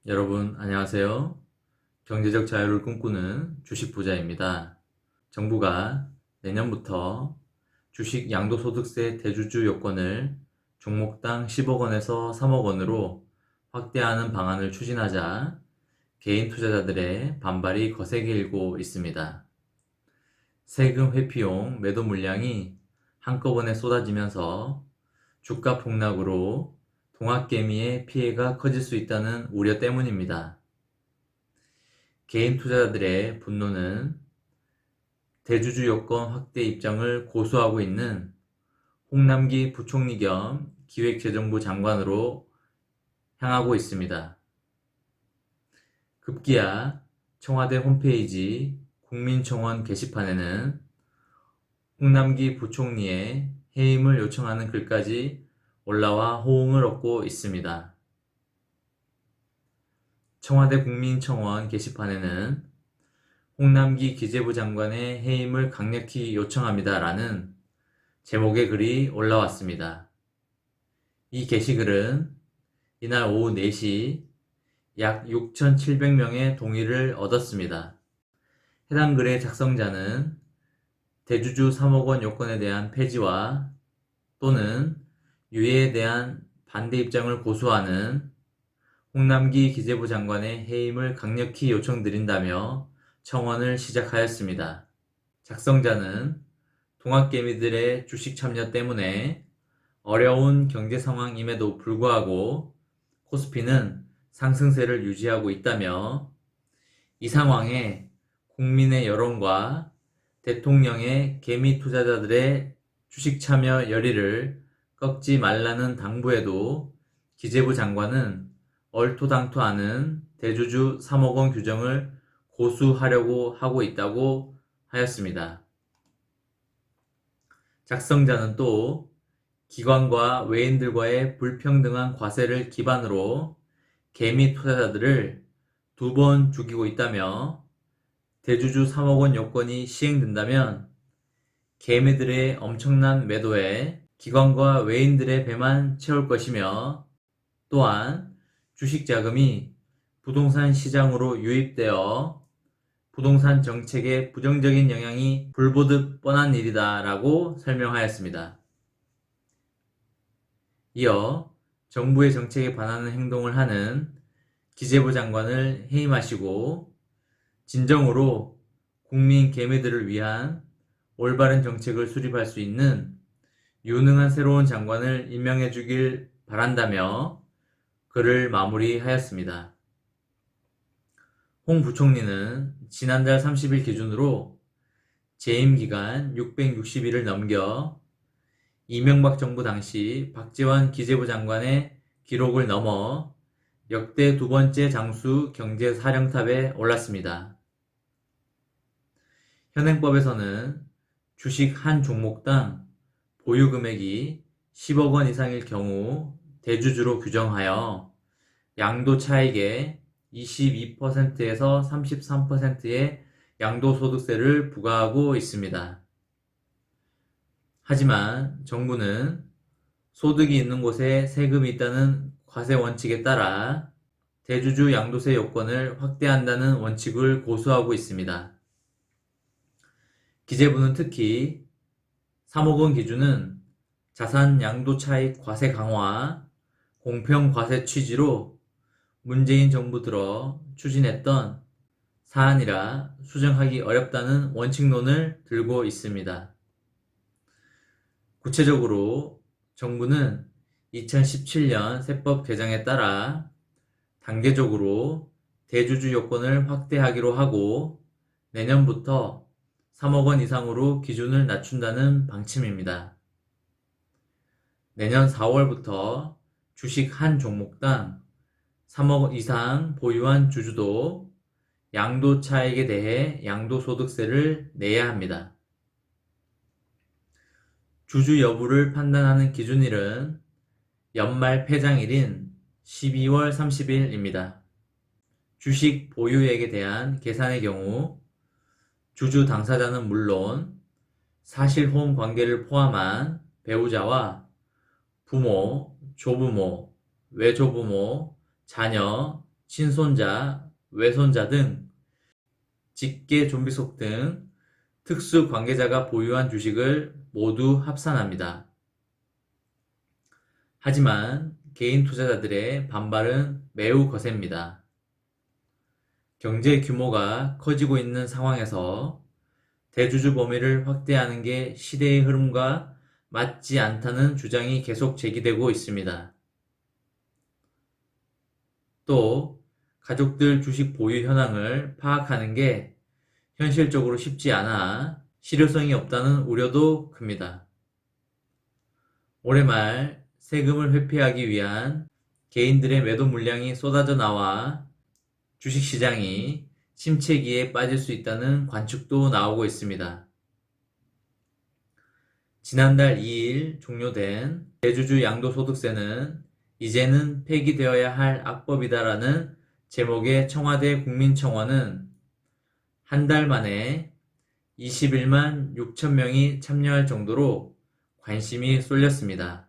여러분 안녕하세요. 경제적 자유를 꿈꾸는 주식 부자입니다. 정부가 내년부터 주식 양도소득세 대주주 요건을 종목당 10억 원에서 3억 원으로 확대하는 방안을 추진하자 개인 투자자들의 반발이 거세게 일고 있습니다. 세금 회피용 매도 물량이 한꺼번에 쏟아지면서 주가 폭락으로 동학개미의 피해가 커질 수 있다는 우려 때문입니다. 개인 투자자들의 분노는 대주주 요건 확대 입장을 고수하고 있는 홍남기 부총리 겸 기획재정부 장관으로 향하고 있습니다. 급기야 청와대 홈페이지 국민청원 게시판에는 홍남기 부총리의 해임을 요청하는 글까지 올라와 호응을 얻고 있습니다. 청와대 국민청원 게시판에는 홍남기 기재부 장관의 해임을 강력히 요청합니다 라는 제목의 글이 올라왔습니다. 이 게시글은 이날 오후 4시 약 6,700명의 동의를 얻었습니다. 해당 글의 작성자는 대주주 3억 원 요건에 대한 폐지와 또는 유예에 대한 반대 입장을 고수하는 홍남기 기재부 장관의 해임을 강력히 요청드린다며 청원을 시작하였습니다. 작성자는 동학개미들의 주식 참여 때문에 어려운 경제 상황임에도 불구하고 코스피는 상승세를 유지하고 있다며 이 상황에 국민의 여론과 대통령의 개미 투자자들의 주식 참여 열의를 꺾지 말라는 당부에도 기재부 장관은 얼토당토하는 대주주 3억 원 규정을 고수하려고 하고 있다고 하였습니다. 작성자는 또 기관과 외인들과의 불평등한 과세를 기반으로 개미 투자자들을 2번 죽이고 있다며 대주주 3억 원 요건이 시행된다면 개미들의 엄청난 매도에 기관과 외인들의 배만 채울 것이며 또한 주식 자금이 부동산 시장으로 유입되어 부동산 정책에 부정적인 영향이 불보듯 뻔한 일이다 라고 설명하였습니다. 이어 정부의 정책에 반하는 행동을 하는 기재부 장관을 해임하시고 진정으로 국민 개미들을 위한 올바른 정책을 수립할 수 있는 유능한 새로운 장관을 임명해 주길 바란다며 글을 마무리하였습니다. 홍 부총리는 지난달 30일 기준으로 재임 기간 660일을 넘겨 이명박 정부 당시 박지원 기재부 장관의 기록을 넘어 역대 2번째 장수 경제사령탑에 올랐습니다. 현행법에서는 주식 한 종목당 보유 금액이 10억 원 이상일 경우 대주주로 규정하여 양도 차익의 22%에서 33%의 양도소득세를 부과하고 있습니다. 하지만 정부는 소득이 있는 곳에 세금이 있다는 과세 원칙에 따라 대주주 양도세 요건을 확대한다는 원칙을 고수하고 있습니다. 기재부는 특히 3억 원 기준은 자산 양도 차익 과세 강화, 공평 과세 취지로 문재인 정부 들어 추진했던 사안이라 수정하기 어렵다는 원칙론을 들고 있습니다. 구체적으로 정부는 2017년 세법 개정에 따라 단계적으로 대주주 요건을 확대하기로 하고 내년부터 3억 원 이상으로 기준을 낮춘다는 방침입니다. 내년 4월부터 주식 한 종목당 3억 원 이상 보유한 주주도 양도 차익에 대해 양도소득세를 내야 합니다. 주주 여부를 판단하는 기준일은 연말 폐장일인 12월 30일입니다. 주식 보유액에 대한 계산의 경우 주주 당사자는 물론 사실혼 관계를 포함한 배우자와 부모, 조부모, 외조부모, 자녀, 친손자, 외손자 등 직계 좀비 속 등 특수 관계자가 보유한 주식을 모두 합산합니다. 하지만 개인 투자자들의 반발은 매우 거셉니다. 경제 규모가 커지고 있는 상황에서 대주주 범위를 확대하는 게 시대의 흐름과 맞지 않다는 주장이 계속 제기되고 있습니다. 또 가족들 주식 보유 현황을 파악하는 게 현실적으로 쉽지 않아 실효성이 없다는 우려도 큽니다. 올해 말 세금을 회피하기 위한 개인들의 매도 물량이 쏟아져 나와 주식시장이 침체기에 빠질 수 있다는 관측도 나오고 있습니다. 지난달 2일 종료된 대주주 양도소득세는 이제는 폐기되어야 할 악법이다라는 제목의 청와대 국민청원은 한 달 만에 21만 6천 명이 참여할 정도로 관심이 쏠렸습니다.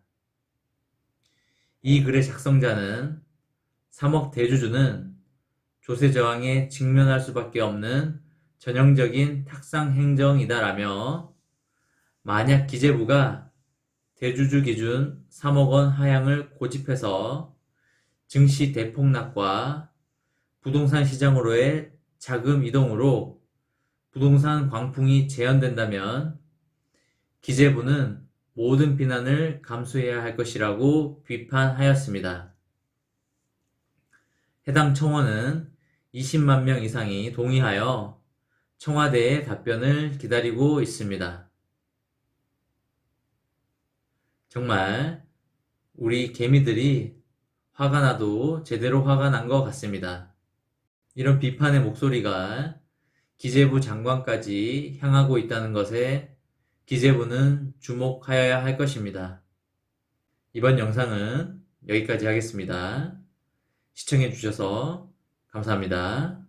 이 글의 작성자는 3억 대주주는 조세 저항에 직면할 수밖에 없는 전형적인 탁상 행정이다라며 만약 기재부가 대주주 기준 3억 원 하향을 고집해서 증시 대폭락과 부동산 시장으로의 자금 이동으로 부동산 광풍이 재현된다면 기재부는 모든 비난을 감수해야 할 것이라고 비판하였습니다. 해당 청원은 20만 명 이상이 동의하여 청와대의 답변을 기다리고 있습니다. 정말 우리 개미들이 화가 나도 제대로 화가 난 것 같습니다. 이런 비판의 목소리가 기재부 장관까지 향하고 있다는 것에 기재부는 주목하여야 할 것입니다. 이번 영상은 여기까지 하겠습니다. 시청해 주셔서 감사합니다.